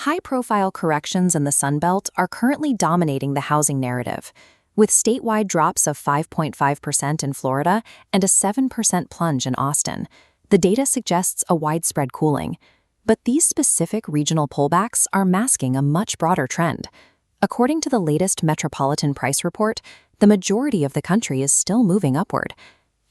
High-profile corrections in the Sun Belt are currently dominating the housing narrative, with statewide drops of 5.5% in Florida and a 7% plunge in Austin. The data suggests a widespread cooling, but these specific regional pullbacks are masking a much broader trend. According to the latest Metropolitan Price Report, the majority of the country is still moving upward.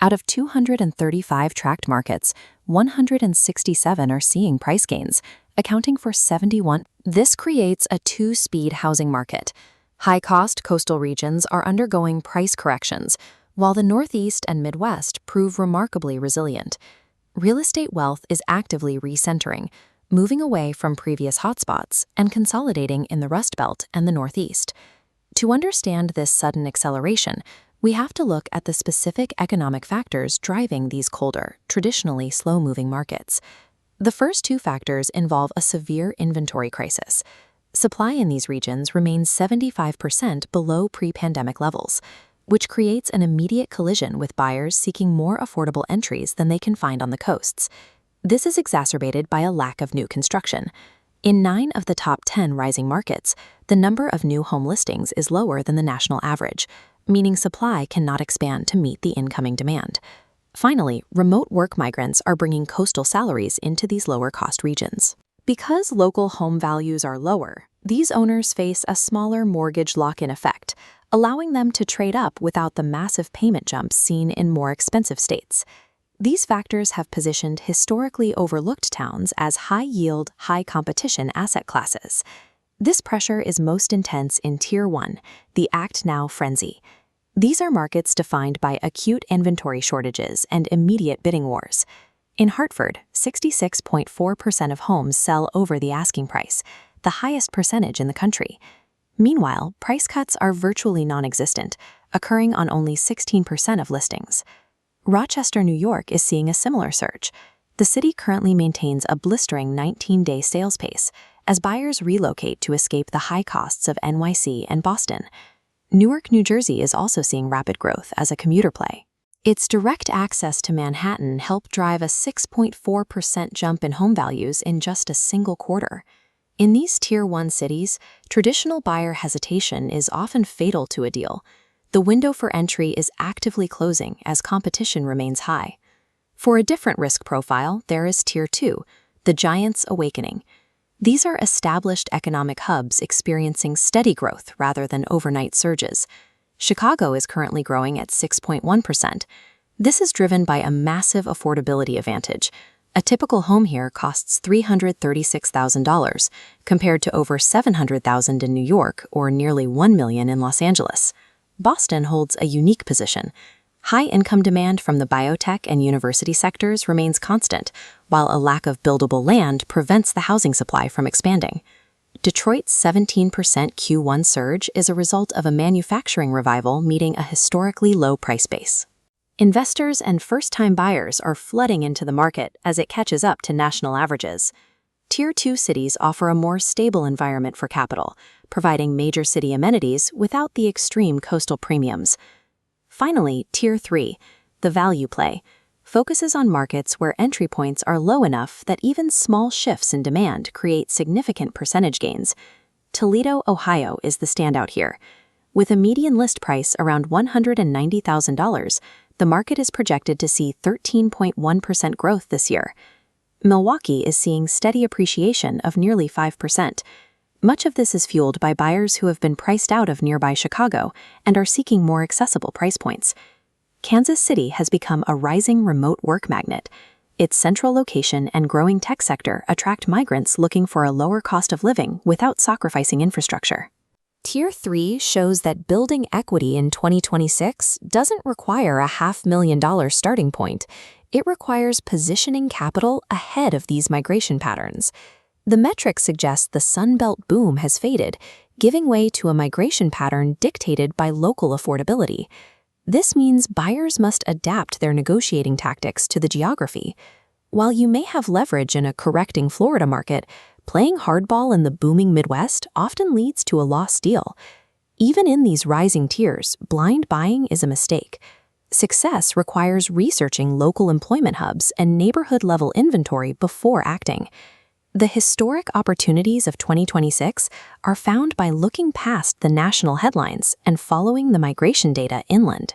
Out of 235 tracked markets, 167 are seeing price gains, accounting for 71%. This creates a two-speed housing market. High-cost coastal regions are undergoing price corrections, while the Northeast and Midwest prove remarkably resilient. Real estate wealth is actively recentering, moving away from previous hotspots and consolidating in the Rust Belt and the Northeast. To understand this sudden acceleration, we have to look at the specific economic factors driving these colder, traditionally slow-moving markets. The first two factors involve a severe inventory crisis. Supply in these regions remains 75% below pre-pandemic levels, which creates an immediate collision with buyers seeking more affordable entries than they can find on the coasts. This is exacerbated by a lack of new construction. In 9 of the top 10 rising markets, the number of new home listings is lower than the national average, meaning supply cannot expand to meet the incoming demand. Finally, remote work migrants are bringing coastal salaries into these lower-cost regions. Because local home values are lower, these owners face a smaller mortgage lock-in effect, allowing them to trade up without the massive payment jumps seen in more expensive states. These factors have positioned historically overlooked towns as high-yield, high-competition asset classes. This pressure is most intense in Tier 1, the Act Now frenzy. These are markets defined by acute inventory shortages and immediate bidding wars. In Hartford, 66.4% of homes sell over the asking price, the highest percentage in the country. Meanwhile, price cuts are virtually non-existent, occurring on only 16% of listings. Rochester, New York is seeing a similar surge. The city currently maintains a blistering 19-day sales pace as buyers relocate to escape the high costs of NYC and Boston. Newark, New Jersey is also seeing rapid growth as a commuter play. Its direct access to Manhattan helped drive a 6.4% jump in home values in just a single quarter. In these Tier 1 cities, traditional buyer hesitation is often fatal to a deal. The window for entry is actively closing as competition remains high. For a different risk profile, there is Tier 2, the Giants Awakening. These are established economic hubs experiencing steady growth rather than overnight surges. Chicago is currently growing at 6.1%. This is driven by a massive affordability advantage. A typical home here costs $336,000, compared to over $700,000 in New York or nearly $1 million in Los Angeles. Boston holds a unique position. High-income demand from the biotech and university sectors remains constant, while a lack of buildable land prevents the housing supply from expanding. Detroit's 17% Q1 surge is a result of a manufacturing revival meeting a historically low price base. Investors and first-time buyers are flooding into the market as it catches up to national averages. Tier 2 cities offer a more stable environment for capital, providing major city amenities without the extreme coastal premiums. Finally, Tier 3, the value play, focuses on markets where entry points are low enough that even small shifts in demand create significant percentage gains. Toledo, Ohio is the standout here. With a median list price around $190,000, the market is projected to see 13.1% growth this year. Milwaukee is seeing steady appreciation of nearly 5%. Much of this is fueled by buyers who have been priced out of nearby Chicago and are seeking more accessible price points. Kansas City has become a rising remote work magnet. Its central location and growing tech sector attract migrants looking for a lower cost of living without sacrificing infrastructure. Tier 3 shows that building equity in 2026 doesn't require a $500,000 starting point. It requires positioning capital ahead of these migration patterns. The metric suggests the Sun Belt boom has faded, giving way to a migration pattern dictated by local affordability. This means buyers must adapt their negotiating tactics to the geography. While you may have leverage in a correcting Florida market, playing hardball in the booming Midwest often leads to a lost deal. Even in these rising tiers, blind buying is a mistake. Success requires researching local employment hubs and neighborhood-level inventory before acting. The historic opportunities of 2026 are found by looking past the national headlines and following the migration data inland.